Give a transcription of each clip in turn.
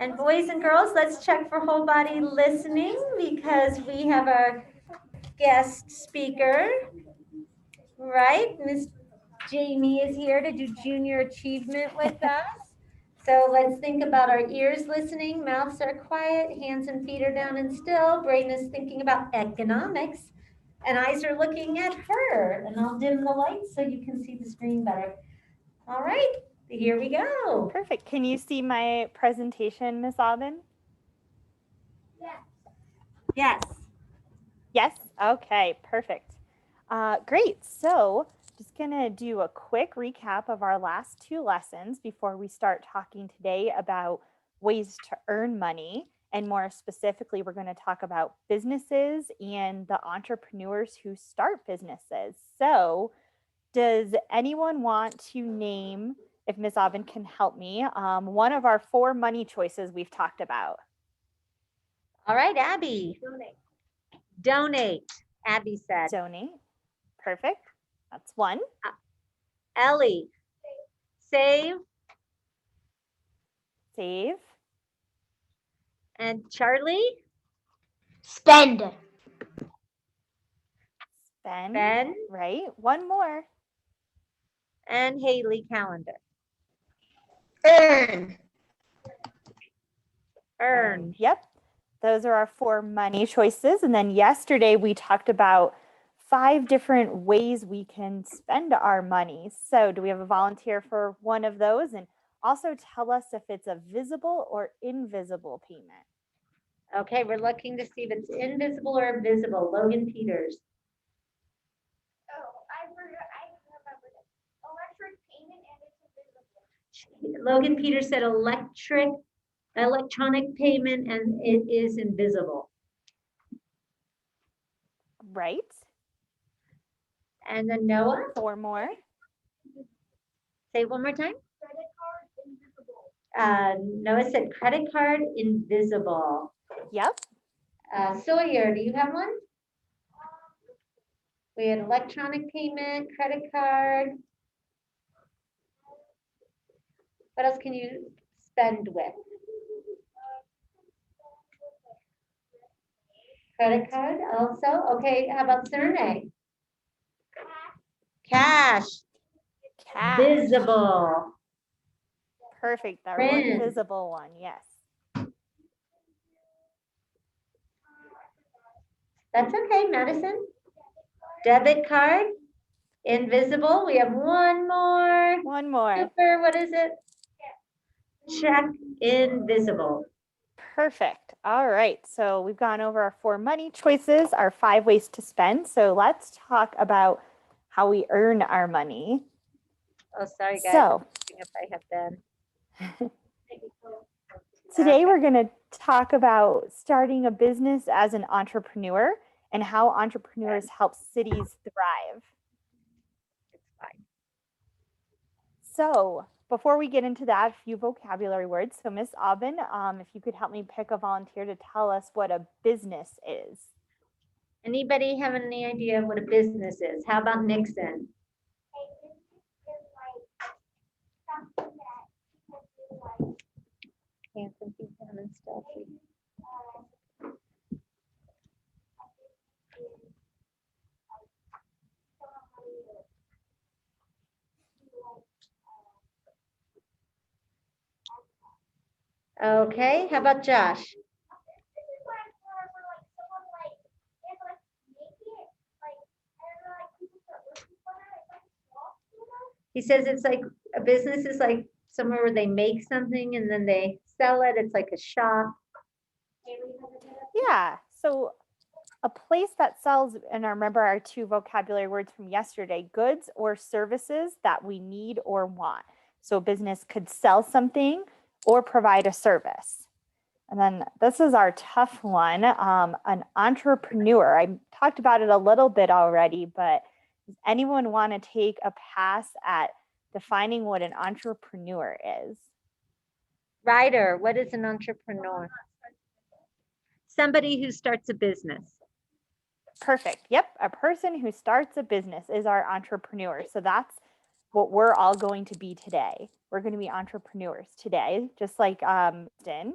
And boys and girls, let's check for whole body listening because we have our guest speaker, right? Miss Jamie is here to do junior achievement with us. So let's think about our ears listening, mouths are quiet, hands and feet are down and still, brain is thinking about economics, and eyes are looking at her. And I'll dim the lights so you can see the screen better. All right, here we go. Perfect. Can you see my presentation, Miss Aubin? Yes. Yes? Okay, perfect. Great. So just going to do a quick recap of our last two lessons before we start talking today about ways to earn money. And more specifically, we're going to talk about businesses and the entrepreneurs who start businesses. So does anyone want to name, if Ms. Aubin can help me, one of our 4 money choices we've talked about? All right, Abby. Donate, Abby said. Donate. Perfect. That's one. Ellie. Save. Save. And Charlie. Spend. Spend. Ben. Right. One more. And Haley, calendar. Earn. Earn. Yep. Those are our 4 money choices. And then yesterday we talked about 5 different ways we can spend our money. So do we have a volunteer for one of those? And also tell us if it's a visible or invisible payment. Okay, we're looking to see if it's invisible or visible. Logan Peters. Oh, I remember this. Electric payment and it's invisible. Logan Peters said electronic payment, and it is invisible. Right. And then Noah. 4 more. Say it one more time. Credit card invisible. Noah said credit card invisible. Yep. Sawyer, do you have one? We had electronic payment, credit card. What else can you spend with? Credit card also. Okay, how about Serne? Cash. Cash. Visible. Perfect. That Print. one visible one. Yes. That's okay, Madison. Debit card. Invisible. We have one more. One more. Super, what is it? Check. Invisible. Perfect. All right. So we've gone over our 4 money choices, our 5 ways to spend. So let's talk about how we earn our money. Oh, sorry, guys. So If I have been. today we're going to talk about starting a business as an entrepreneur and how entrepreneurs help cities thrive. It's fine. So before we get into that, a few vocabulary words. So Miss Aubin, if you could help me pick a volunteer to tell us what a business is. Anybody have any idea what a business is? How about Nixon? Handsome, Ethan, and Stealthy. Okay, how about Josh? He says it's like a business is like somewhere where they make something and then they sell it. It's like a shop. Yeah. So a place that sells, and I remember our 2 vocabulary words from yesterday, goods or services that we need or want. So a business could sell something or provide a service. And then this is our tough one, an entrepreneur. I talked about it a little bit already, but does anyone want to take a pass at defining what an entrepreneur is? Ryder, what is an entrepreneur? Somebody who starts a business. Perfect. Yep. A person who starts a business is our entrepreneur. So that's what we're all going to be today. We're going to be entrepreneurs today, just like Din.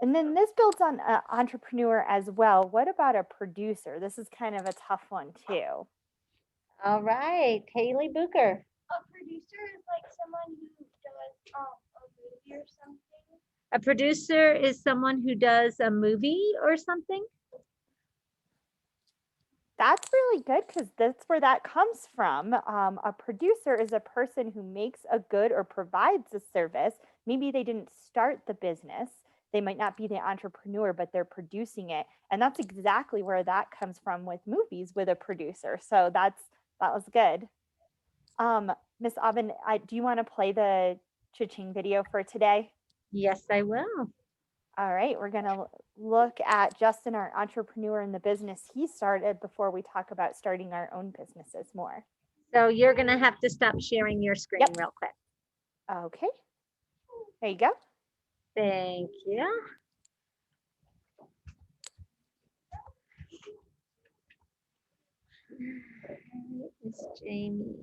And then this builds on entrepreneur as well. What about a producer? This is kind of a tough one too. All right, Haley Booker. A producer is like someone who does a movie or something. A producer is someone who does a movie or something? That's really good because that's where that comes from. A producer is a person who makes a good or provides a service. Maybe they didn't start the business. They might not be the entrepreneur, but they're producing it. And that's exactly where that comes from with movies with a producer. So that was good. Miss Aubin, do you want to play the cha-ching video for today? Yes, I will. All right, we're going to look at Justin, our entrepreneur in the business he started before we talk about starting our own businesses more. So you're going to have to stop sharing your screen Yep. real quick. Okay, there you go. Thank you. Miss Jamie.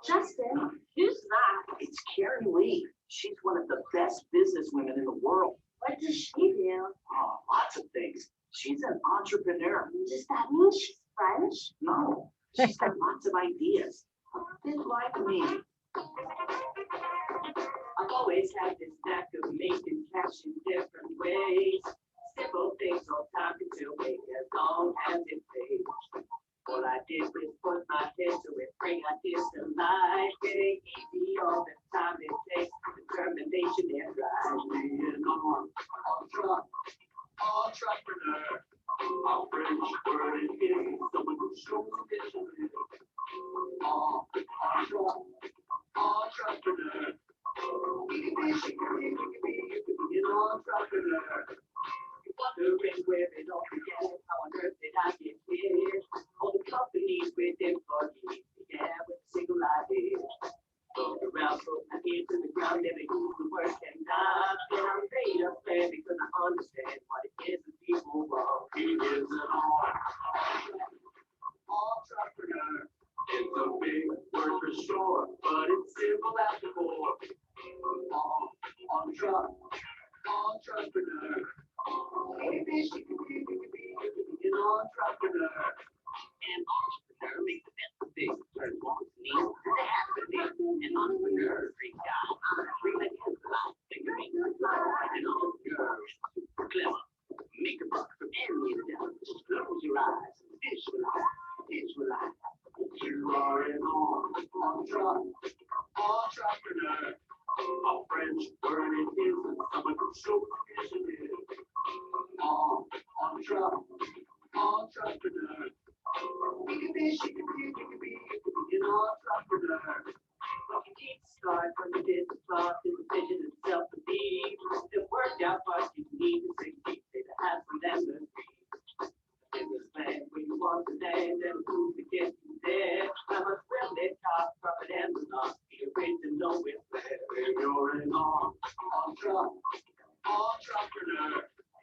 Justin, who's that? It's Karen Lee. She's one of the best businesswomen in the world. What does she do? Oh, lots of things. She's an entrepreneur. Does that mean she's French? No, she's got lots of ideas. A bit like me. I've always had this knack of making cash in different ways. Simple things all time consuming as long as it pays. All I did was put my head to it, bring ideas to life. It ain't easy all the time. It takes determination and drive. Entrepreneur. Our French word is someone who shows vision. Entrepreneur. You can be an entrepreneur. Wondering where it all began, how on earth did I get here? All the companies with employees, yeah, with a single idea. Look around, put my ear to the ground, never use the word and not. And I made a plan because I understand what it is that people want. He is an entrepreneur. It's a big word for sure, but it's simple as the core. Entrepreneur. Maybe she could be an entrepreneur. An entrepreneur makes the best of things. Turn wants needs to happening. An entrepreneur brings out bring that kind of life. Think of me. An entrepreneur is super clever. Make a buck from any endeavor. Just close your eyes. Visualize. You are an entrepreneur. A French word it isn't someone who shows vision. Entrepreneur. You can be an entrepreneur. You can't start from the business plot to the vision itself to be. It worked out, but you need to succeed. It has some lessons. Business plan where you want to land and prove to get you there. I must well let top profit and not be afraid to know it there. You're an entrepreneur.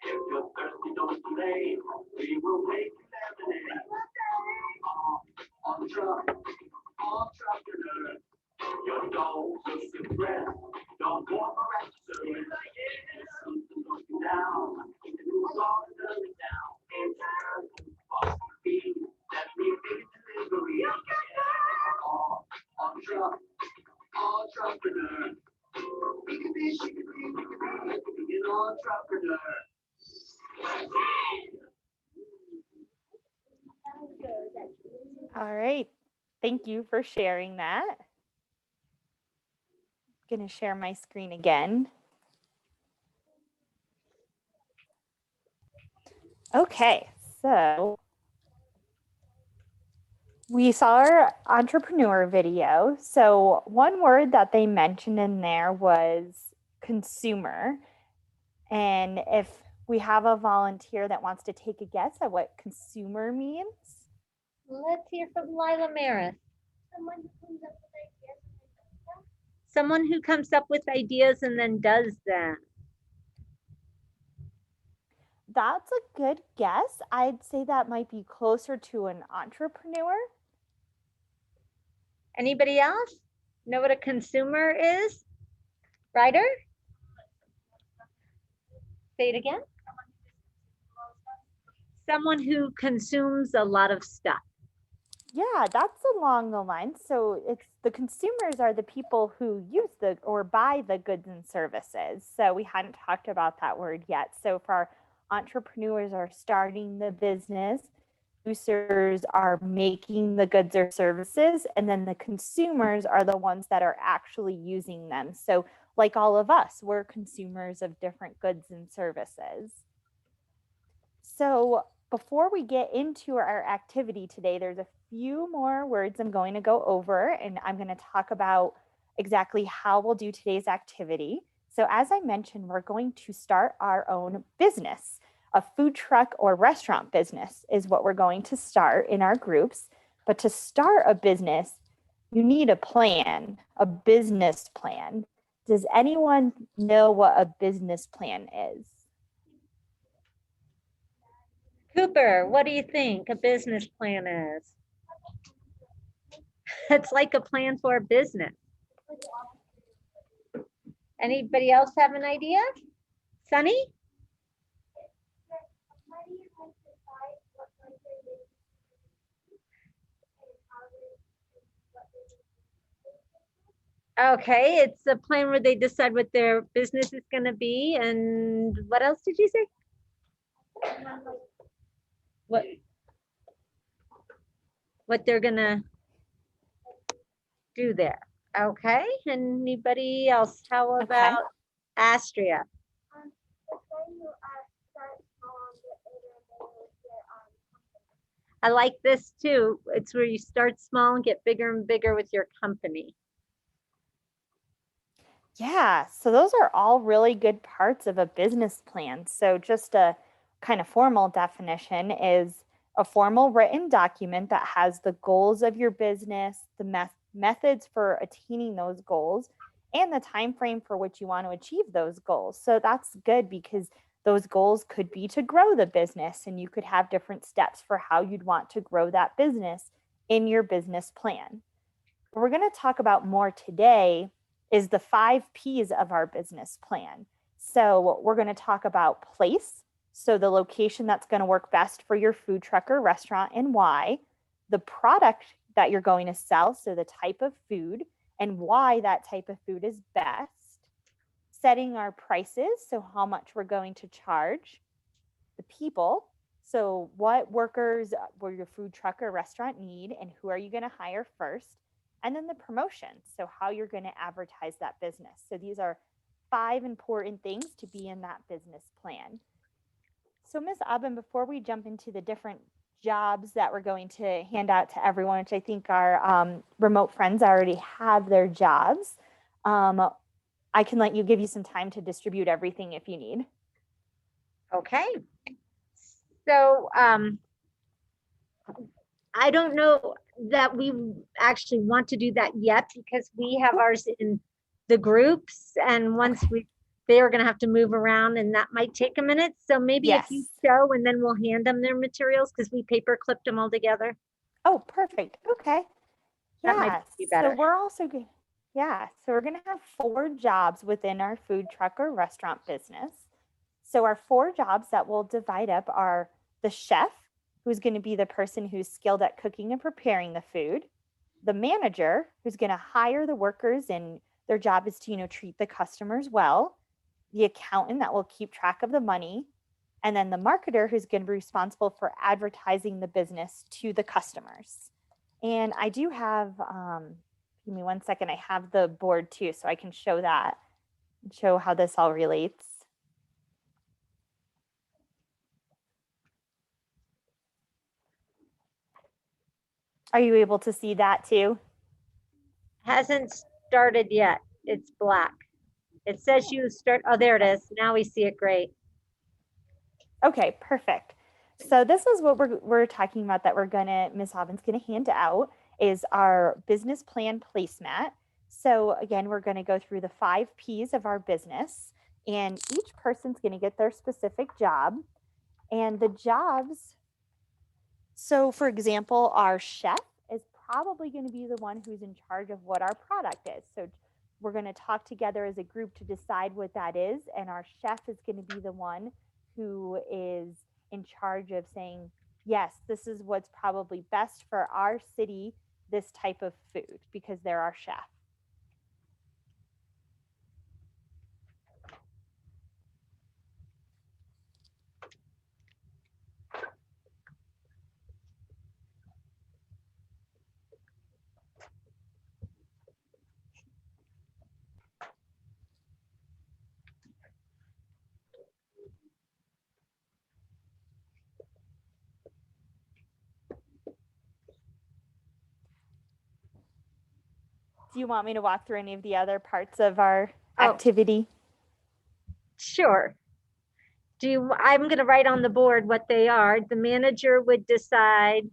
If you're thirsty, don't delay. We will make you lemonade. Entrepreneur. Your goals will suppress. Don't go around serving. Something look you down. Keep the news all the down. And time speed. That means big delivery. Entrepreneur. We can be an entrepreneur. All right, thank you for sharing that. I'm going to share my screen again. Okay, so we saw our entrepreneur video. So one word that they mentioned in there was consumer. And if we have a volunteer that wants to take a guess at what consumer means. Let's hear from Lila Maris. Someone who comes up with ideas and then does them. Someone who comes up with ideas and then does them. That's a good guess. I'd say that might be closer to an entrepreneur. Anybody else know what a consumer is? Ryder? Say it again. Someone who consumes a lot of stuff. Yeah, that's along the lines. So it's the consumers are the people who use the or buy the goods and services. So we hadn't talked about that word yet. So for our entrepreneurs are starting the business, producers are making the goods or services, and then the consumers are the ones that are actually using them. So like all of us, we're consumers of different goods and services. So before we get into our activity today, there's a few more words I'm going to go over, and I'm going to talk about exactly how we'll do today's activity. So as I mentioned, we're going to start our own business. A food truck or restaurant business is what we're going to start in our groups. But to start a business, you need a plan, a business plan. Does anyone know what a business plan is? Cooper, what do you think a business plan is? It's like a plan for a business. Anybody else have an idea? Sunny? Okay, it's a plan where they decide what their business is going to be, and what else did you say? What they're gonna do there. Okay, anybody else? How Okay. about Astria? It's when you start small and get bigger and bigger with your company. I like this too. It's where you start small and get bigger and bigger with your company. Yeah, so those are all really good parts of a business plan. So just a kind of formal definition is a formal written document that has the goals of your business, the methods for attaining those goals, and the time frame for which you want to achieve those goals. So that's good because those goals could be to grow the business, and you could have different steps for how you'd want to grow that business in your business plan. What we're going to talk about more today is the 5 P's of our business plan. So we're going to talk about place, so the location that's going to work best for your food truck or restaurant and why, the product that you're going to sell, so the type of food and why that type of food is best, setting our prices, so how much we're going to charge, the people, so what workers will your food truck or restaurant need and who are you going to hire first, and then the promotion, so how you're going to advertise that business. So these are 5 important things to be in that business plan. So Ms. Aben, before we jump into the different jobs that we're going to hand out to everyone, which I think our remote friends already have their jobs, I can let you give you some time to distribute everything if you need. Okay. So I don't know that we actually want to do that yet because we have ours in the groups, and once they are going to have to move around, and that might take a minute. So maybe if you show, and then we'll hand them their materials because we paper clipped them all together. Oh, perfect. Okay. That might be better. So we're also good. Yeah. So we're going to have 4 jobs within our food truck or restaurant business. So our 4 jobs that we'll divide up are the chef, who's going to be the person who's skilled at cooking and preparing the food, the manager, who's going to hire the workers and their job is to, treat the customers well, the accountant that will keep track of the money, and then the marketer, who's going to be responsible for advertising the business to the customers. And I do have, give me one second, I have the board too, so I can show that and show how this all relates. Are you able to see that too? Hasn't started yet. It's black. It says you start. Oh, there it is. Now we see it. Great. Okay, perfect. So this is what we're talking about that Ms. Aben's gonna hand out is our business plan placemat. So again, we're gonna go through the 5 P's of our business, and each person's gonna get their specific job. And the jobs, so for example, our chef is probably going to be the one who's in charge of what our product is. So we're going to talk together as a group to decide what that is. And our chef is going to be the one who is in charge of saying, yes, this is what's probably best for our city, this type of food, because they're our chef. Do you want me to walk through any of the other parts of our activity? Sure. I'm going to write on the board what they are. The manager would decide.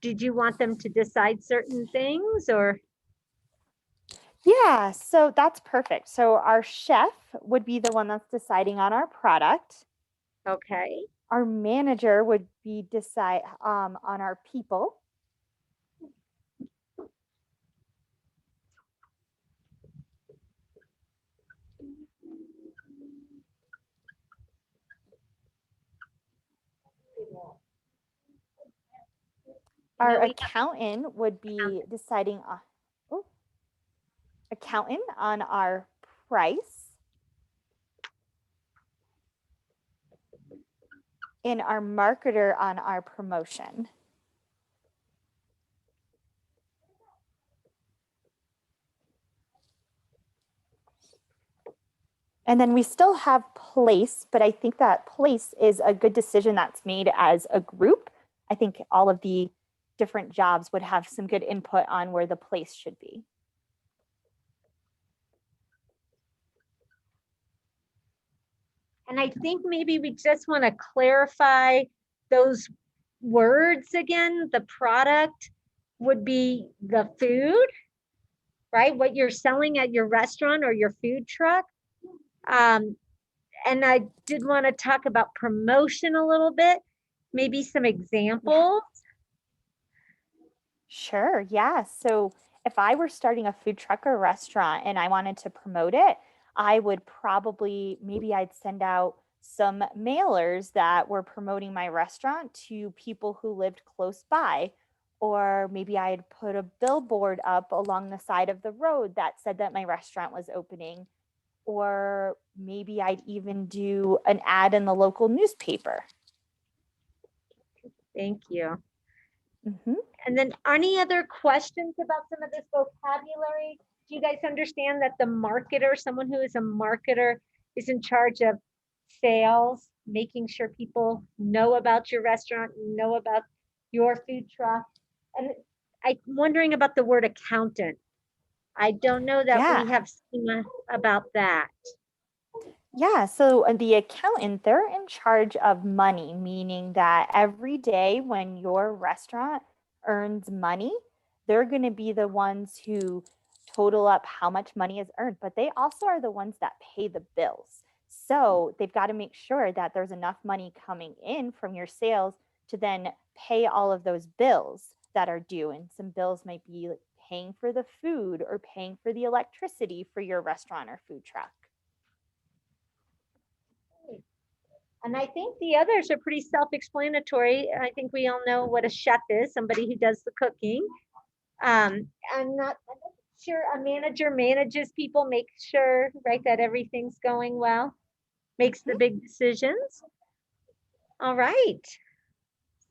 Did you want them to decide certain things or? Yeah, so that's perfect. So our chef would be the one that's deciding on our product. Okay. Our manager would be decide on our people. Our accountant would be deciding on our price. And our marketer on our promotion. And then we still have place, but I think that place is a good decision that's made as a group. I think all of the different jobs would have some good input on where the place should be. And I think maybe we just want to clarify those words again. The product would be the food, right? What you're selling at your restaurant or your food truck. And I did want to talk about promotion a little bit, maybe some examples. Sure, yeah. So if I were starting a food truck or restaurant and I wanted to promote it, I would maybe I'd send out some mailers that were promoting my restaurant to people who lived close by. Or maybe I'd put a billboard up along the side of the road that said that my restaurant was opening. Or maybe I'd even do an ad in the local newspaper. Thank you. Mm-hmm. And then any other questions about some of this vocabulary? Do you guys understand that the marketer, someone who is a marketer, is in charge of sales, making sure people know about your restaurant, know about your food truck? And I'm wondering about the word accountant. I don't know that we have seen about that. Yeah, so the accountant, they're in charge of money, meaning that every day when your restaurant earns money, they're going to be the ones who total up how much money is earned, but they also are the ones that pay the bills. So they've got to make sure that there's enough money coming in from your sales to then pay all of those bills that are due. And some bills might be like paying for the food or paying for the electricity for your restaurant or food truck. And I think the others are pretty self-explanatory. I think we all know what a chef is, somebody who does the cooking. I'm not sure a manager manages people, makes sure, right, that everything's going well, makes the big decisions. All right.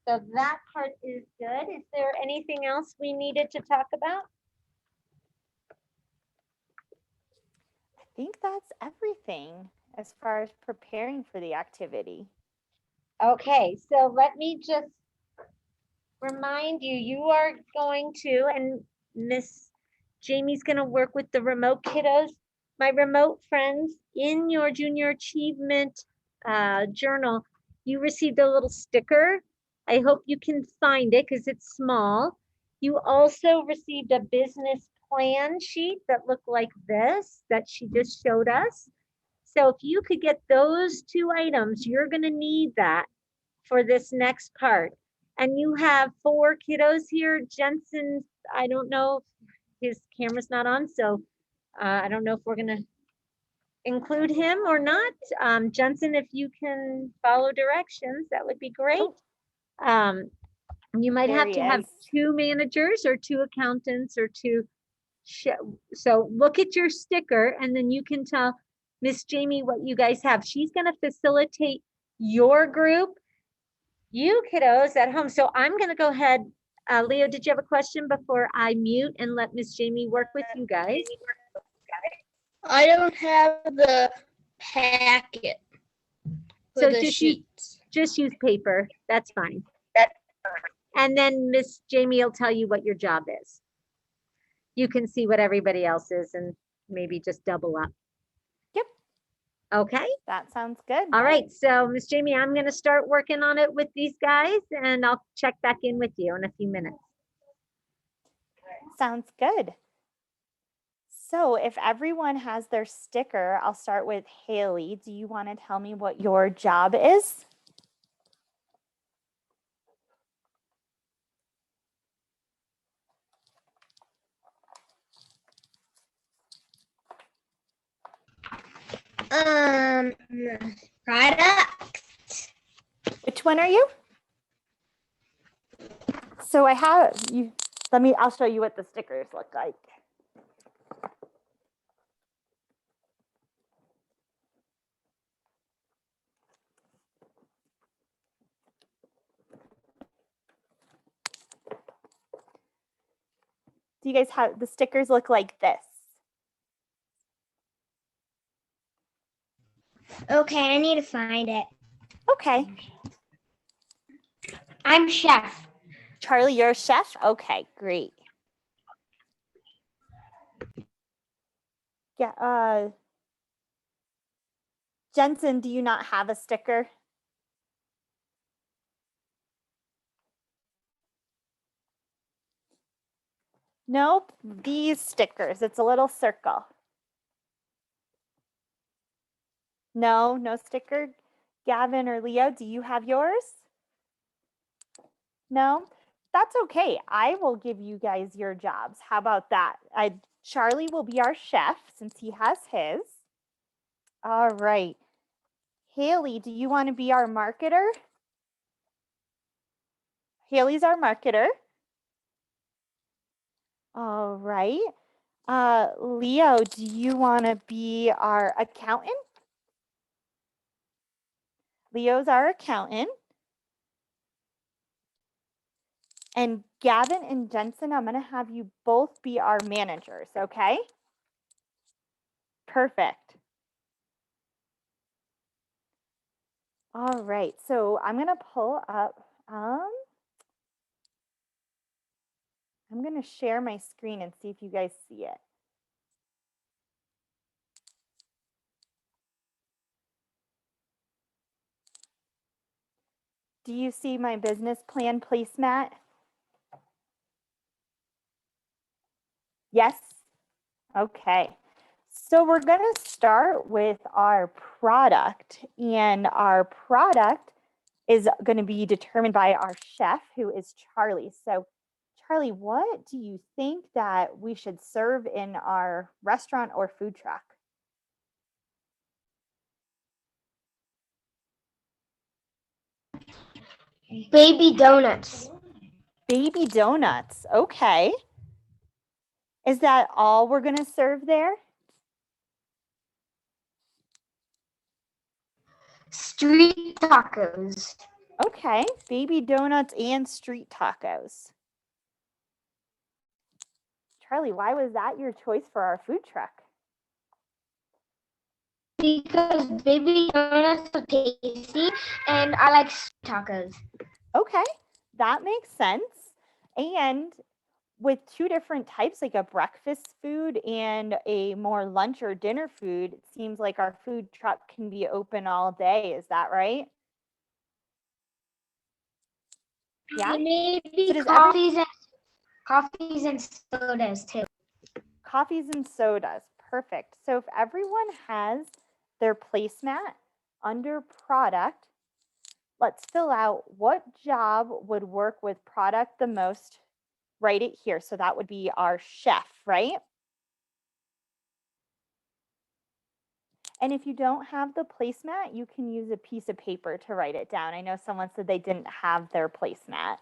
So that part is good. Is there anything else we needed to talk about? I think that's everything as far as preparing for the activity. Okay, so let me just remind you, you are going to, and Miss Jamie's going to work with the remote kiddos, my remote friends, in your junior achievement journal, you received a little sticker. I hope you can find it because it's small. You also received a business plan sheet that looked like this that she just showed us. So if you could get those 2 items, you're going to need that for this next part. And you have 4 kiddos here. Jensen, I don't know, his camera's not on, so I don't know if we're going to include him or not. Jensen, if you can follow directions, that would be great. You might There have he to have is. 2 managers or 2 accountants or 2. So look at your sticker and then you can tell Miss Jamie what you guys have. She's going to facilitate your group, you kiddos at home. So I'm going to go ahead. Leo, did you have a question before I mute and let Miss Jamie work with you guys? I don't have the packet. So For the sheets. just use paper. That's fine. And then Miss Jamie will tell you what your job is. You can see what everybody else is and maybe just double up. Yep. Okay. That sounds good. All right. So Miss Jamie, I'm going to start working on it with these guys and I'll check back in with you in a few minutes. Sounds good. So if everyone has their sticker, I'll start with Haley. Do you want to tell me what your job is? Product. Which one are you? So I have you. I'll show you what the stickers look like. Do you guys have the stickers look like this? Okay, I need to find it. Okay. I'm chef. Charlie, you're a chef? Okay, great. Yeah, Jensen, do you not have a sticker? Nope, these stickers. It's a little circle. No, no sticker. Gavin or Leo, do you have yours? No? That's okay. I will give you guys your jobs. How about that? Charlie will be our chef since he has his. All right. Haley, do you want to be our marketer? Haley's our marketer. All right. Leo, do you want to be our accountant? Leo's our accountant. And Gavin and Jensen, I'm going to have you both be our managers, okay? Perfect. All right, so I'm going to pull up, I'm going to share my screen and see if you guys see it. Do you see my business plan placemat? Yes? Okay. So we're going to start with our product, and our product is going to be determined by our chef, who is Charlie. So Charlie, what do you think that we should serve in our restaurant or food truck? Baby donuts. Baby donuts. Okay. Is that all we're going to serve there? Street tacos. Okay. Baby donuts and street tacos. Charlie, why was that your choice for our food truck? Because baby donuts are tasty and I like tacos. Okay, that makes sense. And with 2 different types, like a breakfast food and a more lunch or dinner food, it seems like our food truck can be open all day. Is that right? Yeah. Maybe So coffees and sodas too. Coffees and sodas. Perfect. So if everyone has their placemat under product. Let's fill out what job would work with product the most. Write it here. So that would be our chef, right? And if you don't have the placemat, you can use a piece of paper to write it down. I know someone said they didn't have their placemat.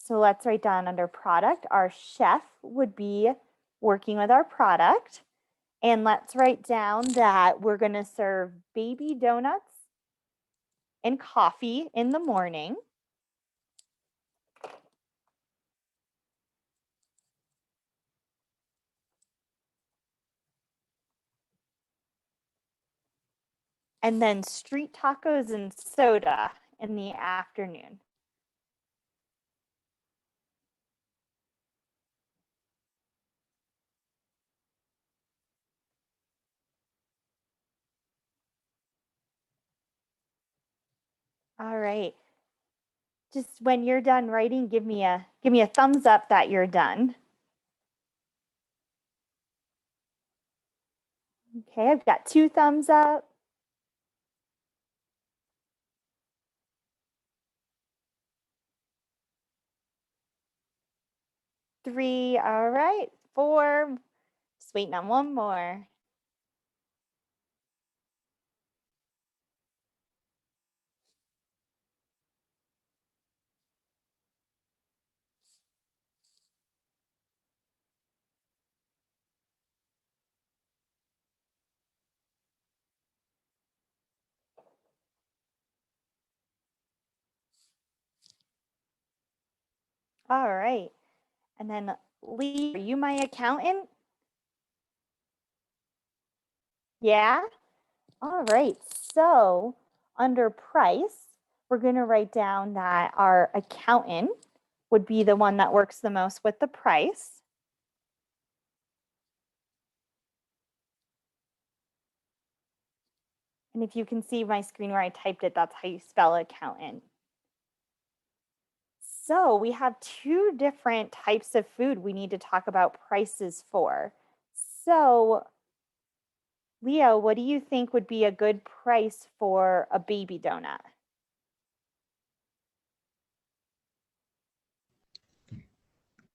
So let's write down under product, our chef would be working with our product. And let's write down that we're going to serve baby donuts and coffee in the morning. And then street tacos and soda in the afternoon. All right. Just when you're done writing, give me a thumbs up that you're done. Okay, I've got 2 thumbs up. Three, all right, 4. Just waiting on one more. All right. And then Lee, are you my accountant? Yeah? All right. So under price, we're going to write down that our accountant would be the one that works the most with the price. And if you can see my screen where I typed it, that's how you spell accountant. So we have 2 different types of food we need to talk about prices for. So Leo, what do you think would be a good price for a baby donut?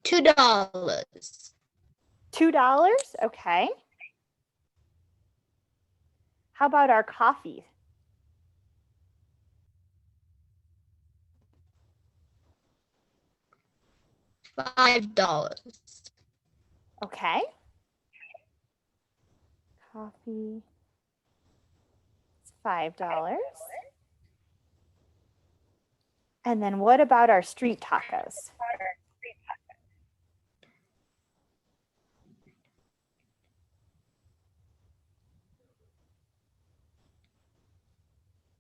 $2. $2? Okay. How about our coffee? $5. Okay. Coffee. It's $5. And then what about our street tacos?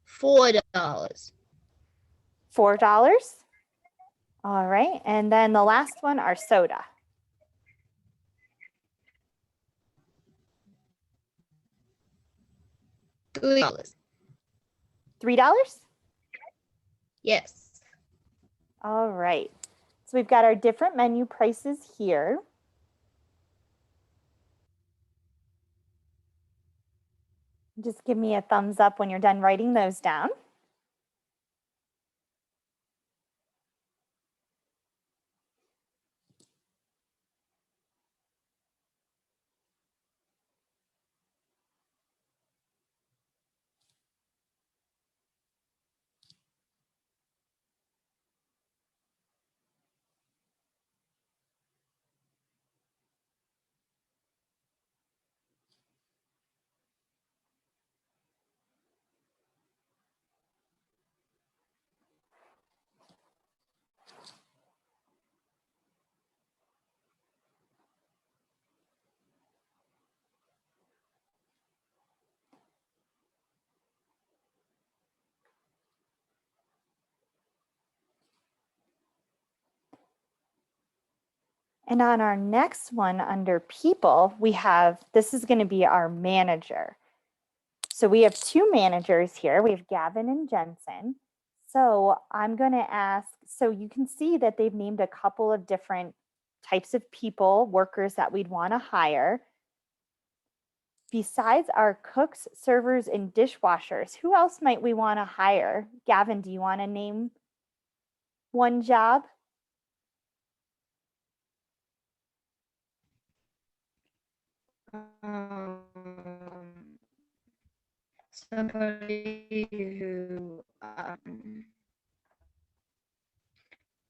$4. $4? All right. And then the last one, our soda. $3. $3? Yes. All right. So we've got our different menu prices here. Just give me a thumbs up when you're done writing those down. And on our next one under people, we have, this is going to be our manager. So we have 2 managers here. We have Gavin and Jensen. So I'm going to ask, so you can see that they've named a couple of different types of people, workers that we'd want to hire. besides our cooks, servers, and dishwashers, who else might we want to hire? Gavin, do you want to name one job? Somebody who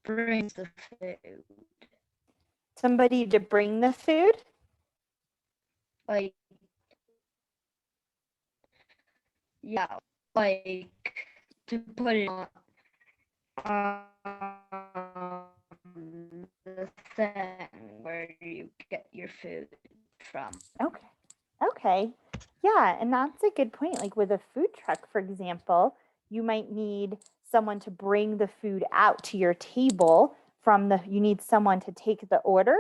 brings the food, Somebody to bring the food? like to put it on the thing where you get your food from. Okay. Okay. Yeah, and that's a good point. Like with a food truck, for example, you might need someone to bring the food out to your table you need someone to take the order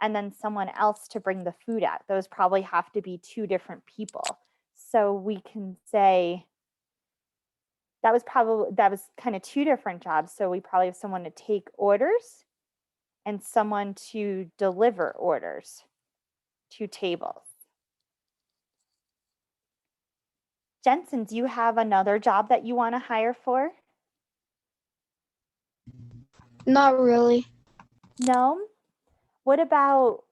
and then someone else to bring the food out. Those probably have to be two different people. So we can say that was kind of two different jobs. So we probably have someone to take orders and someone to deliver orders to tables. Jensen, do you have another job that you want to hire for? Not really. No? What about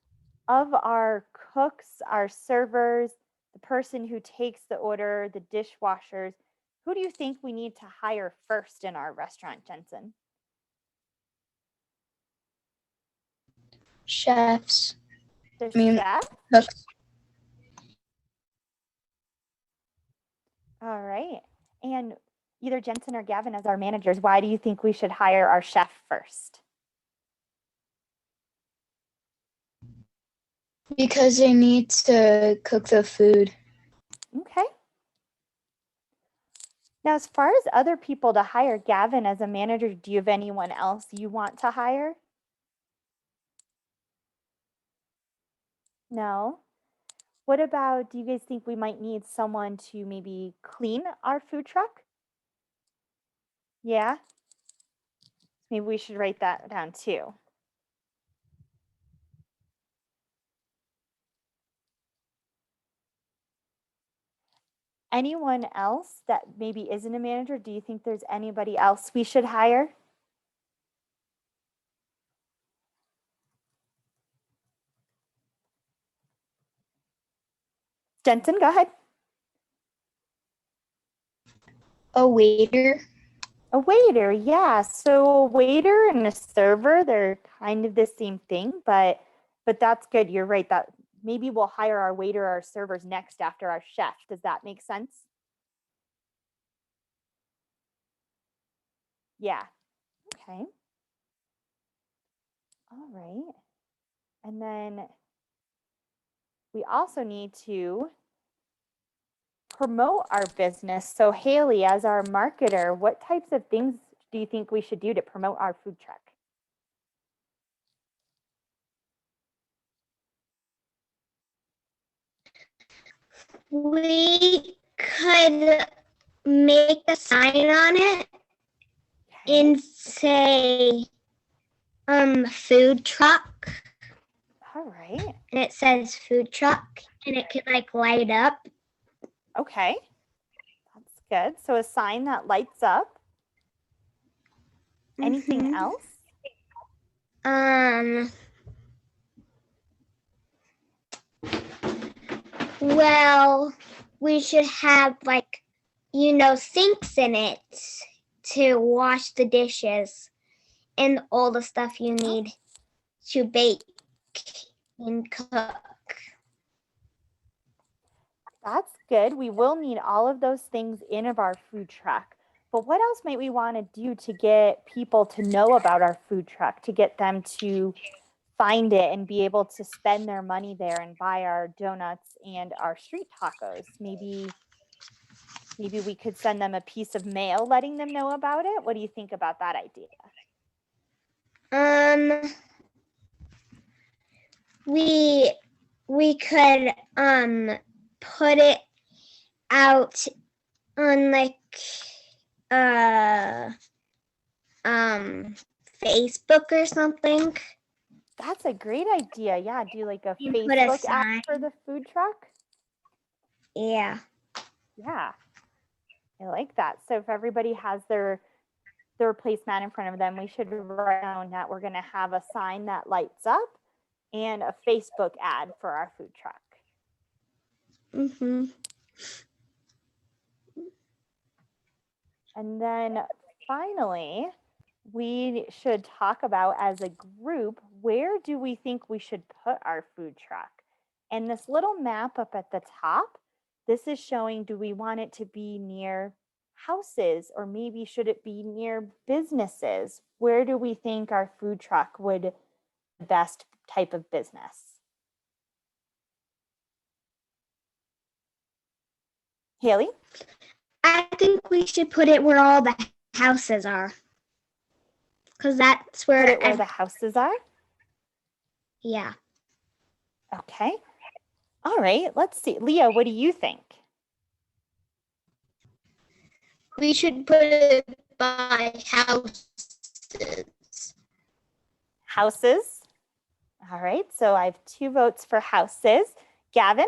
of our cooks, our servers, the person who takes the order, the dishwashers, who do you think we need to hire first in our restaurant, Jensen? Chefs. The mean, chef? Cooks. All right. And either Jensen or Gavin as our managers, why do you think we should hire our chef first? Because they need to cook the food. Okay. Now, as far as other people to hire, Gavin, as a manager, do you have anyone else you want to hire? No? What about, do you guys think we might need someone to maybe clean our food truck? Yeah? Maybe we should write that down too. Anyone else that maybe isn't a manager, do you think there's anybody else we should hire? Jensen, go ahead. A waiter. A waiter, yeah. So a waiter and a server, they're kind of the same thing, but that's good. You're right. That maybe we'll hire our waiter or our servers next after our chef. Does that make sense? Yeah. Okay. All right. And then we also need to promote our business. So Haley, as our marketer, what types of things do you think we should do to promote our food truck? We could make a sign on it and say food truck. All right. And it says food truck and it could like light up. Okay. That's good. So a sign that lights up. Anything else? Well, we should have like, sinks in it to wash the dishes and all the stuff you need to bake and cook. That's good. We will need all of those things in of our food truck. But what else might we want to do to get people to know about our food truck, to get them to find it and be able to spend their money there and buy our donuts and our street tacos? Maybe we could send them a piece of mail letting them know about it. What do you think about that idea? We could put it out on like Facebook or something. That's a great idea. Yeah, do like a You put a Facebook sign. ad for the food truck. Yeah. Yeah, I like that. So if everybody has their placemat in front of them, we should write down that we're going to have a sign that lights up and a Facebook ad for our food truck. Mm-hmm. And then finally, we should talk about as a group, where do we think we should put our food truck? And this little map up at the top, this is showing, do we want it to be near houses or maybe should it be near businesses? Where do we think our food truck would be the best type of business? Haley? I think we should put it where all the houses are. Because that's where, Put it where the houses are? yeah. Okay. All right, let's see. Leah, what do you think? We should put it by houses. Houses. All right, so I have 2 votes for houses. Gavin?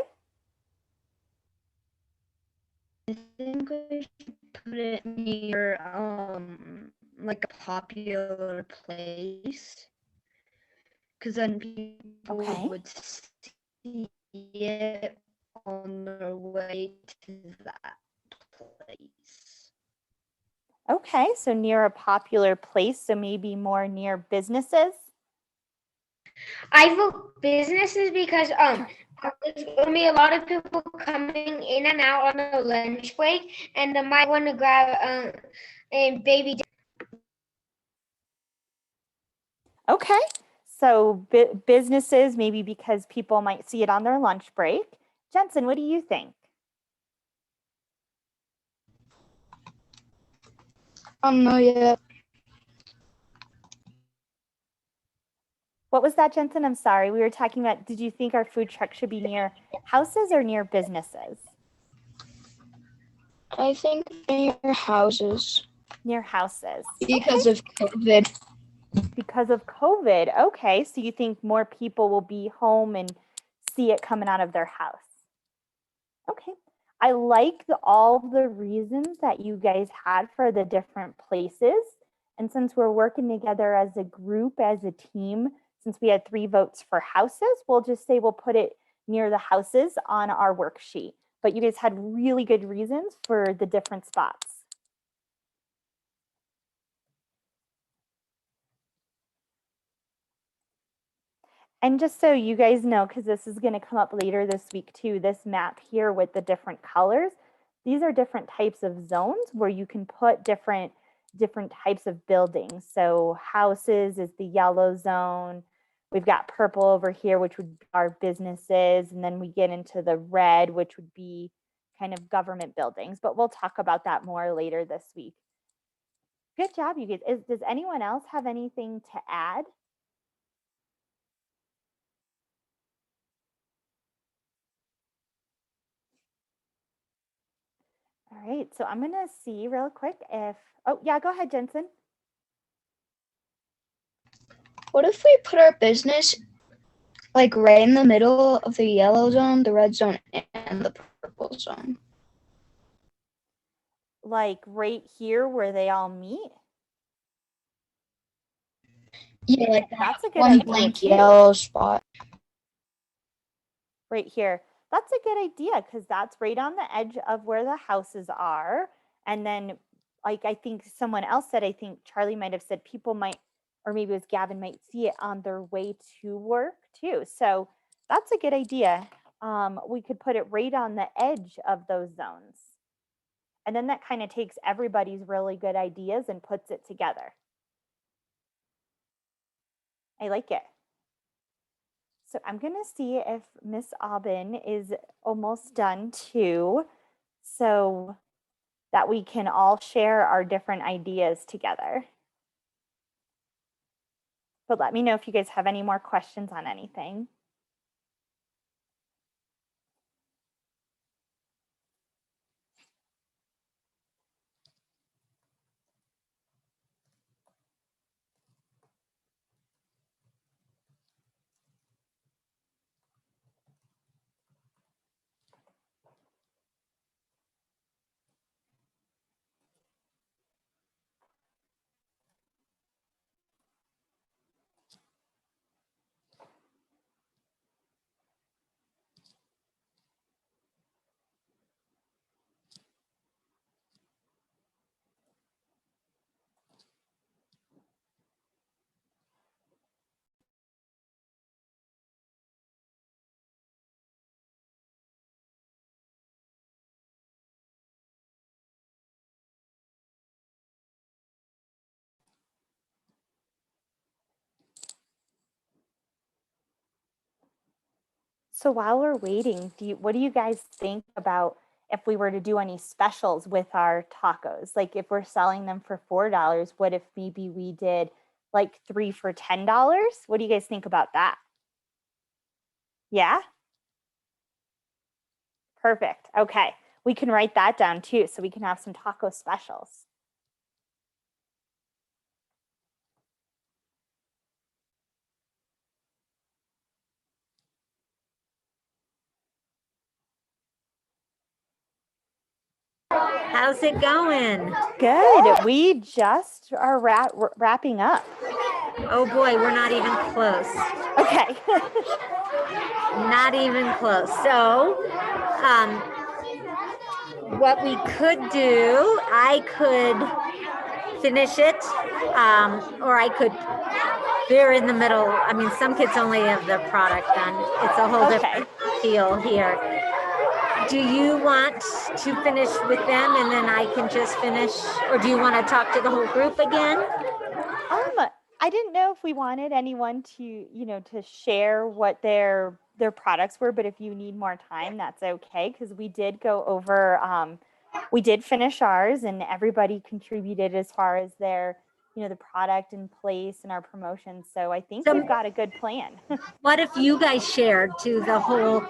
I think we should put it near like a popular place, because then people Okay. would see it on their way to that place. Okay, so near a popular place, so maybe more near businesses. I vote businesses because there's gonna be a lot of people coming in and out on the lunch break, and they might want to grab a baby. Okay, so businesses, maybe because people might see it on their lunch break. Jensen, what do you think? I don't know yet. What was that, Jensen? I'm sorry. We were talking about, did you think our food truck should be near houses or near businesses? I think near houses Near houses. because of COVID. Because of COVID. Okay, so you think more people will be home and see it coming out of their house. Okay, I like all the reasons that you guys had for the different places. And since we're working together as a group, as a team, since we had 3 votes for houses, we'll just say we'll put it near the houses on our worksheet. But you guys had really good reasons for the different spots. And just so you guys know, because this is going to come up later this week too, this map here with the different colors, these are different types of zones where you can put different types of buildings. So houses is the yellow zone. We've got purple over here, which would be our businesses. And then we get into the red, which would be kind of government buildings. But we'll talk about that more later this week. Good job, you guys. Does anyone else have anything to add? All right, so I'm gonna see real quick if, oh yeah, go ahead, Jensen. What if we put our business like right in the middle of the yellow zone, the red zone, and the purple zone? Like right here where they all meet? Yeah, like That's a good one idea blank too. yellow spot. Right here. That's a good idea because that's right on the edge of where the houses are. And then, like I think someone else said, I think Charlie might have said people might, or maybe it was Gavin, might see it on their way to work too. So that's a good idea. We could put it right on the edge of those zones. And then that kind of takes everybody's really good ideas and puts it together. I like it. So I'm going to see if Miss Aubin is almost done too, so that we can all share our different ideas together. But let me know if you guys have any more questions on anything. So while we're waiting, what do you guys think about if we were to do any specials with our tacos? Like if we're selling them for $4, what if maybe we did like 3 for $10? What do you guys think about that? Yeah? Perfect. Okay. We can write that down too, so we can have some taco specials. How's it going? Good. We just are wrapping up. Oh boy, we're not even close. Okay. Not even close. So, what we could do, I could finish it, or I could veer in the middle. I mean, some kids only have the product done. It's a whole different feel here. Do you want to finish with them and then I can just finish, or do you want to talk to the whole group again? I didn't know if we wanted anyone to, to share what their products were, but if you need more time, that's okay, because we did go over, we did finish ours and everybody contributed as far as their, the product in place and our promotions. So I think we've got a good plan. What if you guys shared to the whole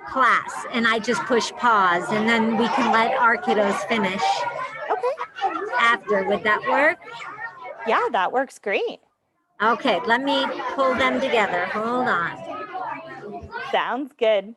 class and I just push pause and then we can let our kiddos finish after? Would that work? Yeah, that works great. Okay, let me pull them together. Hold on. Sounds good.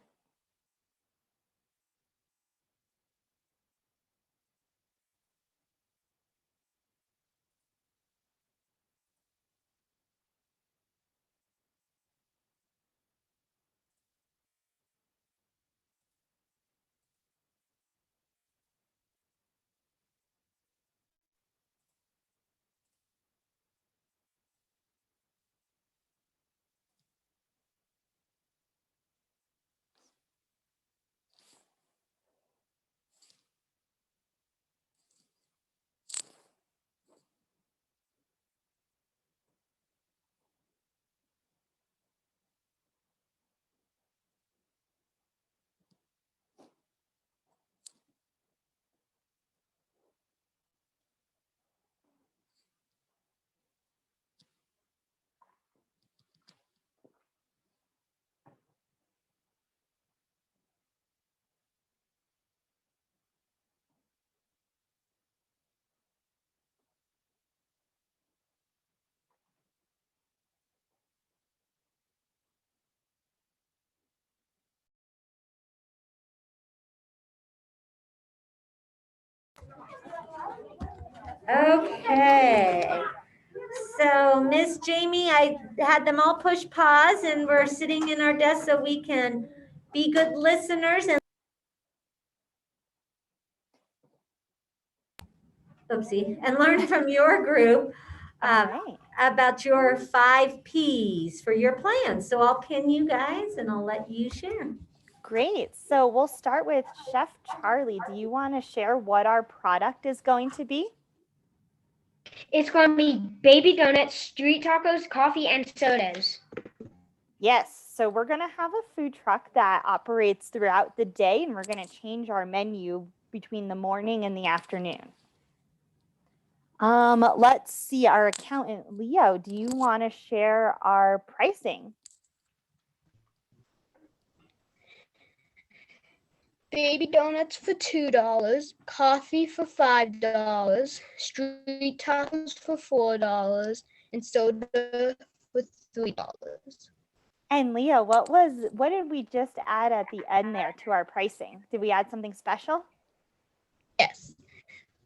Okay. So, Miss Jamie, I had them all push pause and we're sitting in our desk so we can be good listeners and learn from your group about your 5 P's for your plan. So I'll pin you guys and I'll let you share. Great. So we'll start with Chef Charlie. Do you want to share what our product is going to be? It's going to be baby donuts, street tacos, coffee, and sodas. Yes. So we're going to have a food truck that operates throughout the day, and we're going to change our menu between the morning and the afternoon. Let's see, our accountant, Leo, do you want to share our pricing? Baby donuts for $2, coffee for $5, street tacos for $4, and soda for $3. And Leo, what did we just add at the end there to our pricing? Did we add something special? Yes.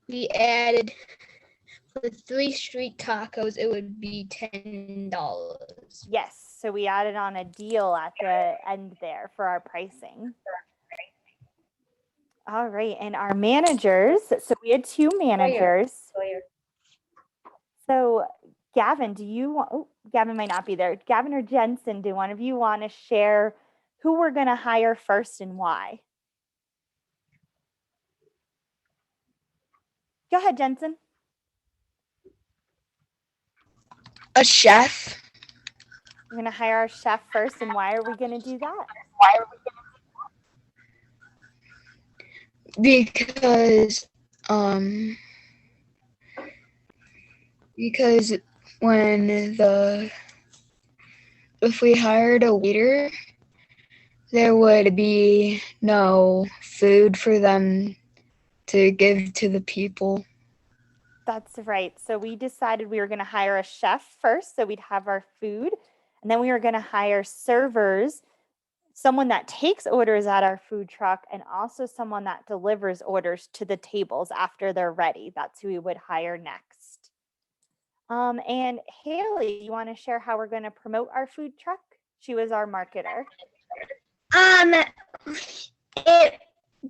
We added, for 3 street tacos, it would be $10. Yes. So we added on a deal at the end there for our pricing. All right. And our managers, so we had 2 managers. So Gavin, do you want, Gavin might not be there. Gavin or Jensen, do one of you want to share who we're going to hire first and why? Go ahead, Jensen. A chef. We're going to hire our chef first, and why are we going to do that? Because when if we hired a waiter, there would be no food for them to give to the people. That's right. So we decided we were going to hire a chef first, so we'd have our food. And then we were going to hire servers, someone that takes orders at our food truck, and also someone that delivers orders to the tables after they're ready. That's who we would hire next. And Haley, you want to share how we're going to promote our food truck? She was our marketer.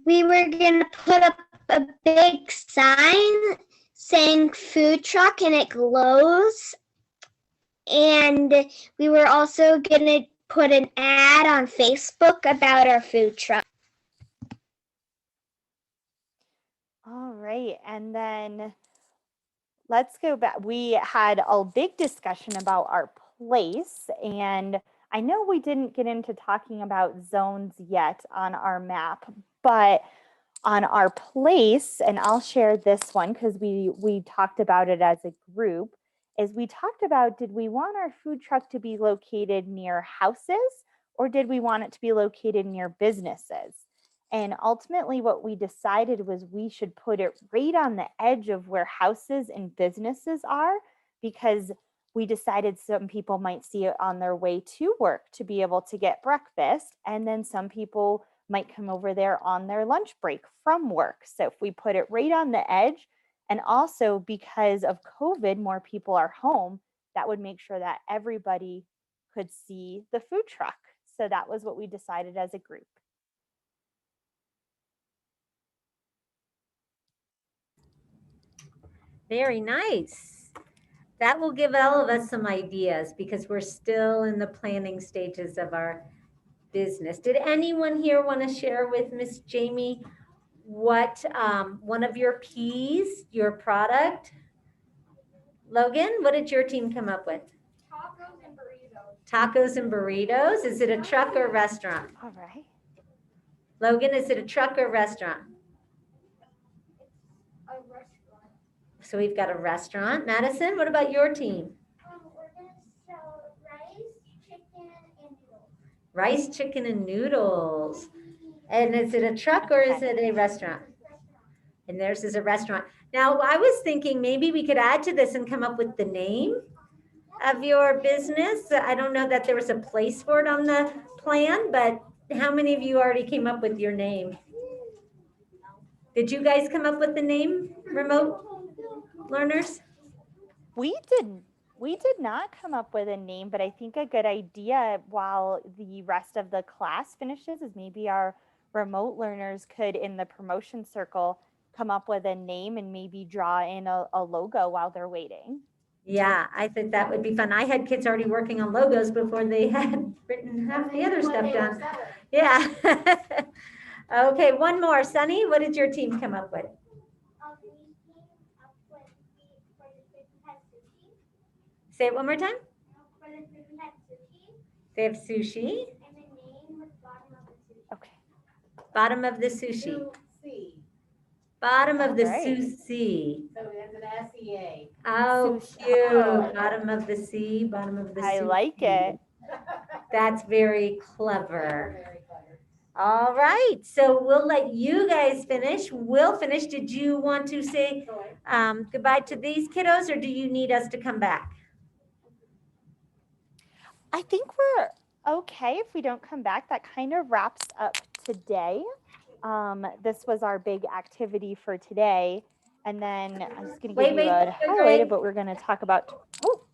We were gonna put up a big sign saying food truck and it glows. And we were also gonna put an ad on Facebook about our food truck. All right. And then let's go back. We had a big discussion about our place, and I know we didn't get into talking about zones yet on our map, but on our place, and I'll share this one because we talked about it as a group, is we talked about, did we want our food truck to be located near houses or did we want it to be located near businesses? And ultimately what we decided was we should put it right on the edge of where houses and businesses are, because we decided some people might see it on their way to work to be able to get breakfast. And then some people might come over there on their lunch break from work. So if we put it right on the edge, and also because of COVID, more people are home, that would make sure that everybody could see the food truck. So that was what we decided as a group. Very nice. That will give all of us some ideas because we're still in the planning stages of our business. Did anyone here want to share with Miss Jamie what one of your P's, your product? Logan, what did your team come up with? Tacos and burritos. Tacos and burritos. Is it a truck or restaurant? All right. Logan, is it a truck or restaurant? A restaurant. So we've got a restaurant. Madison, what about your team? We're gonna sell Rice, chicken, and noodles. And is it a truck or is it a restaurant? And theirs is a restaurant. Now, I was thinking maybe we could add to this and come up with the name of your business. I don't know that there was a place for it on the plan, but how many of you already came up with your name? Did you guys come up with the name, remote learners? We did not come up with a name, but I think a good idea while the rest of the class finishes is maybe our remote learners could, in the promotion circle, come up with a name and maybe draw in a logo while they're waiting. Yeah, I think that would be fun. I had kids already working on logos before they had written half the other stuff down. Yeah. Okay, one more. Sunny, what did your team come up with? Say it one more time. They have sushi. Okay. Bottom of the sushi. Bottom of the Alright. sushi. So there's an SEA. Oh, Sushi. cute. Bottom of the sea, bottom of the I sushi. like it. That's very clever. Very clever. All right, so we'll let you guys finish. We'll finish. Did you want to say goodbye to these kiddos, or do you need us to come back? I think we're okay if we don't come back. That kind of wraps up today. This was our big activity for today. And then I'm just going to give you a highlight of what we're going to talk about. Oh,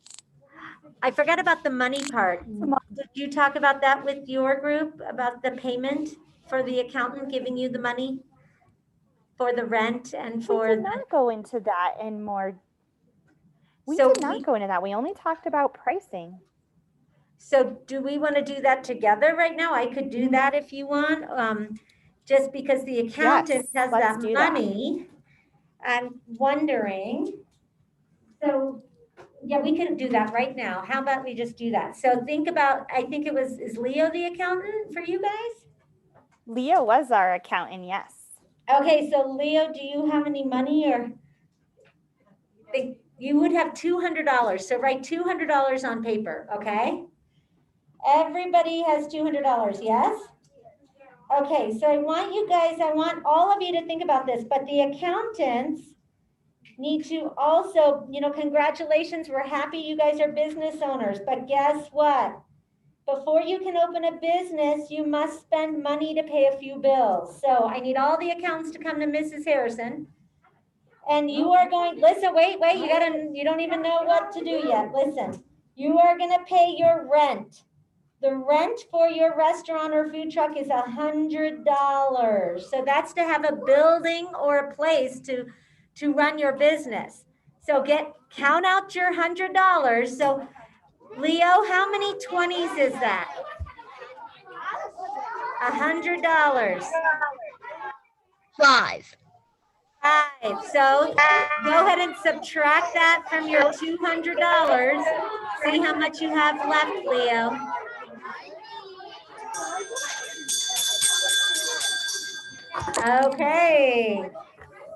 I forgot about the money part. Did you talk about that with your group, about the payment for the accountant giving you the money for the rent and we for did not go into that in more. We So did not go into that. We only talked about pricing. So do we want to do that together right now? I could do that if you want. Just because the accountant Yes, has let's that do that. money, I'm wondering. So Yeah, we can do that right now. How about we just do that? So think about, I think it was, is Leo the accountant for you guys? Leo was our accountant, yes. Okay, so Leo, do you have any money or? You would have $200, so write $200 on paper, okay? Everybody has $200, yes? Okay, so I want all of you to think about this, but the accountants need to also, congratulations, we're happy you guys are business owners, but guess what? Before you can open a business, you must spend money to pay a few bills. So I need all the accountants to come to Mrs. Harrison. And you are going, listen, wait, you don't even know what to do yet. Listen, you are gonna pay your rent. The rent for your restaurant or food truck is $100. So that's to have a building or a place to run your business. So count out your $100. So Leo, how many 20s is that? $100. 5. 5. So go ahead and subtract that from your $200. See how much you have left, Leo. Okay.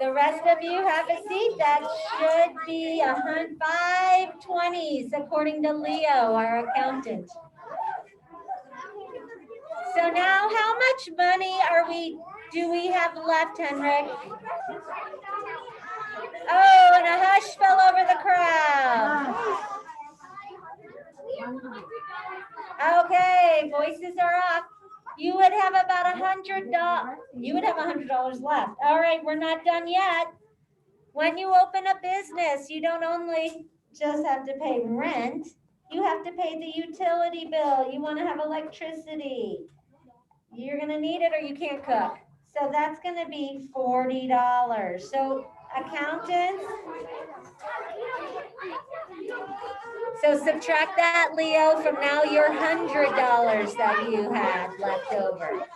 The rest of you have a seat. That should be 520s according to Leo, our accountant. So now how much money do we have left, Henrik? Oh, and a hush fell over the crowd. Okay, voices are off. You would have about $100. You would have $100 left. All right, we're not done yet. When you open a business, you don't only just have to pay rent. You have to pay the utility bill. You want to have electricity. You're going to need it or you can't cook. So that's going to be $40. So accountants. So subtract that, Leo, from now your $100 that you had left over.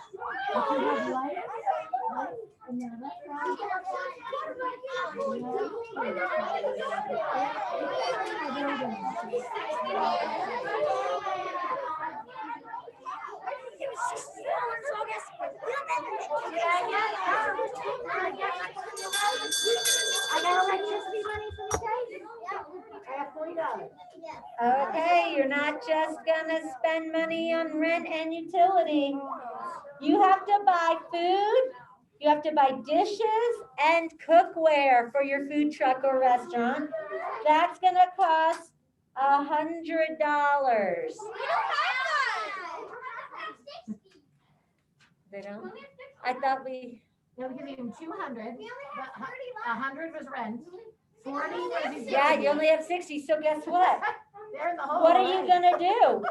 I got electricity money for the day. I have $40. Okay, you're not just gonna spend money on rent and utility. You have to buy food, you have to buy dishes and cookware for your food truck or restaurant. That's gonna cost $100. They don't? I thought we. No, we give him 200. 100 was rent. 40 was utility. Yeah, you only have 60, so guess what? They're in the hole. What are you gonna do?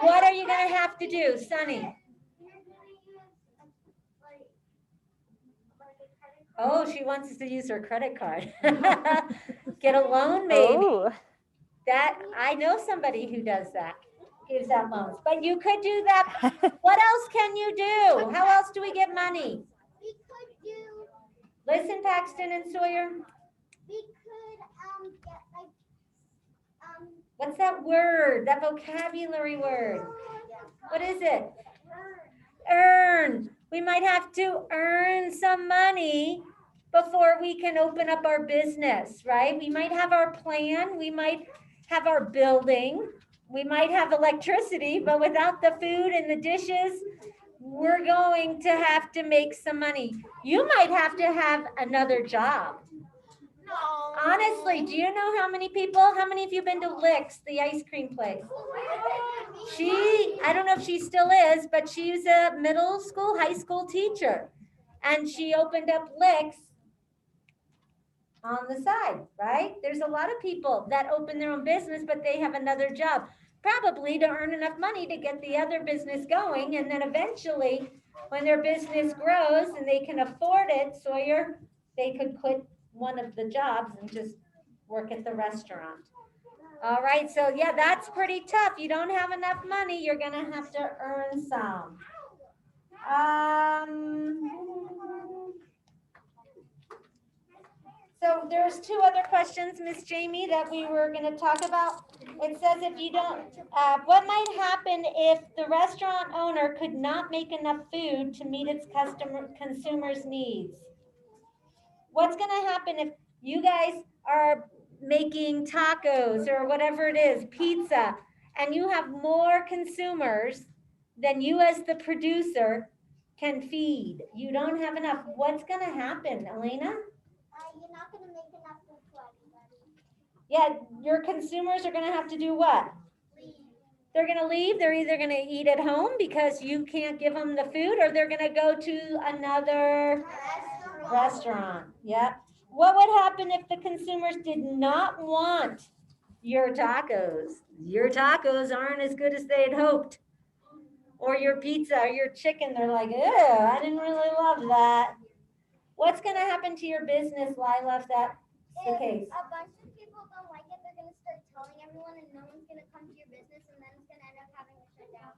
What are you gonna have to do, Sunny? Oh, she wants us to use her credit card. Get a loan, maybe. Oh, I know somebody who does that, gives out loans. But you could do that. What else can you do? How else do we get money? We could do, Listen, Paxton and Sawyer. we could get like, What's that word? That vocabulary word? What is it? Earn. We might have to earn some money before we can open up our business, right? We might have our plan. We might have our building. We might have electricity, but without the food and the dishes, we're going to have to make some money. You might have to have another job. Honestly, do you know how many of you have been to Licks, the ice cream place? I don't know if she still is, but she's a middle school, high school teacher. And she opened up Licks on the side, right? There's a lot of people that open their own business, but they have another job, probably to earn enough money to get the other business going. And then eventually, when their business grows and they can afford it, Sawyer, they could quit one of the jobs and just work at the restaurant. All right, so yeah, that's pretty tough. You don't have enough money, you're gonna have to earn some. So there's 2 other questions, Miss Jamie, that we were gonna talk about. It says if you don't, what might happen if the restaurant owner could not make enough food to meet its consumers' needs? What's gonna happen if you guys are making tacos or whatever it is, pizza, and you have more consumers than you as the producer can feed? You don't have enough. What's gonna happen, Elena? You're not gonna make enough food for everybody. Yeah, your consumers are gonna have to do what? Leave. They're gonna leave. They're either gonna eat at home because you can't give them the food, or they're gonna go to another restaurant. Yep. What would happen if the consumers did not want your tacos? Your tacos aren't as good as they had hoped. Or your pizza or your chicken, they're like, ew, I didn't really love that. What's gonna happen to your business, Lila, if that's the case? A bunch of people don't like it, they're gonna start telling everyone and no one's gonna come to your business and then it's gonna end up having to shut down.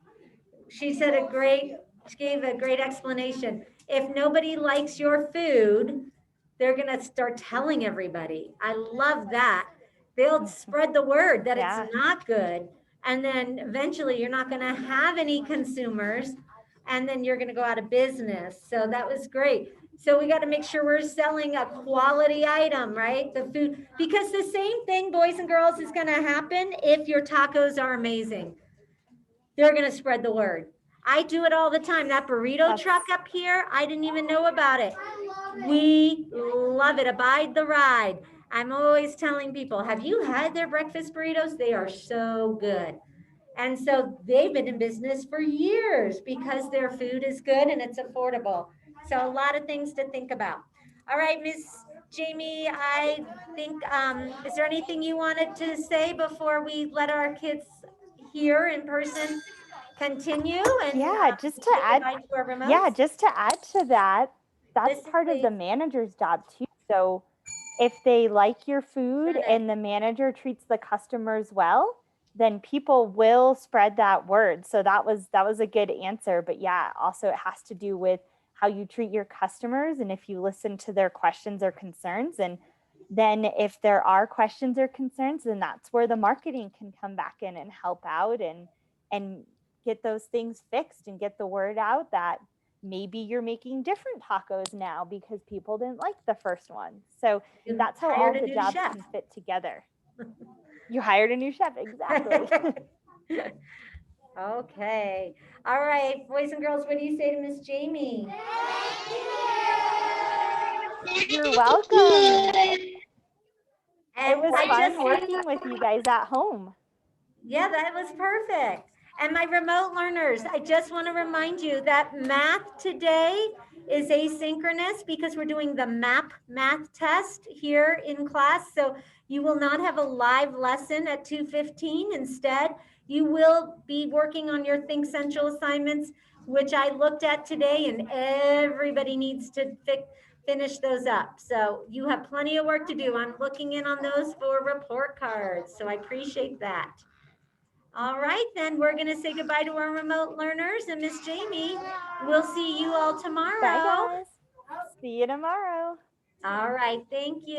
She gave a great explanation. If nobody likes your food, they're gonna start telling everybody. I love that. They'll spread the word that Yeah. it's not good. And then eventually you're not gonna have any consumers and then you're gonna go out of business. So that was great. So we gotta make sure we're selling a quality item, right? The food, because the same thing, boys and girls, is gonna happen if your tacos are amazing. They're gonna spread the word. I do it all the time. That burrito truck up here, I didn't even know about it. We love it. Abide the ride. I'm always telling people, have you had their breakfast burritos? They are so good. And so they've been in business for years because their food is good and it's affordable. So a lot of things to think about. All right, Miss Jamie, I think, is there anything you wanted to say before we let our kids here in person continue? And Yeah, just to say add, goodbye to our remotes? yeah, just to add to that, that's Listen, part of the please. manager's job too. So if they like your food Turn it. and the manager treats the customers well, then people will spread that word. So that was a good answer. But yeah, also it has to do with how you treat your customers and if you listen to their questions or concerns. And then if there are questions or concerns, then that's where the marketing can come back in and help out and get those things fixed and get the word out that maybe you're making different tacos now because people didn't like the first one. So You that's how all hired a the new jobs chef. can fit together. You hired a new chef, exactly. Okay. All right, boys and girls, what do you say to Miss Jamie? You're welcome. And It was I fun just- working with you guys at home. Yeah, that was perfect. And my remote learners, I just want to remind you that math today is asynchronous because we're doing the MAP math test here in class. So you will not have a live lesson at 2:15. Instead, you will be working on your Think Central assignments, which I looked at today, and everybody needs to finish those up. So you have plenty of work to do. I'm looking in on those for report cards. So I appreciate that. All right, then we're going to say goodbye to our remote learners and Miss Jamie. We'll see you all tomorrow. Bye, guys. See you tomorrow. All right, thank you.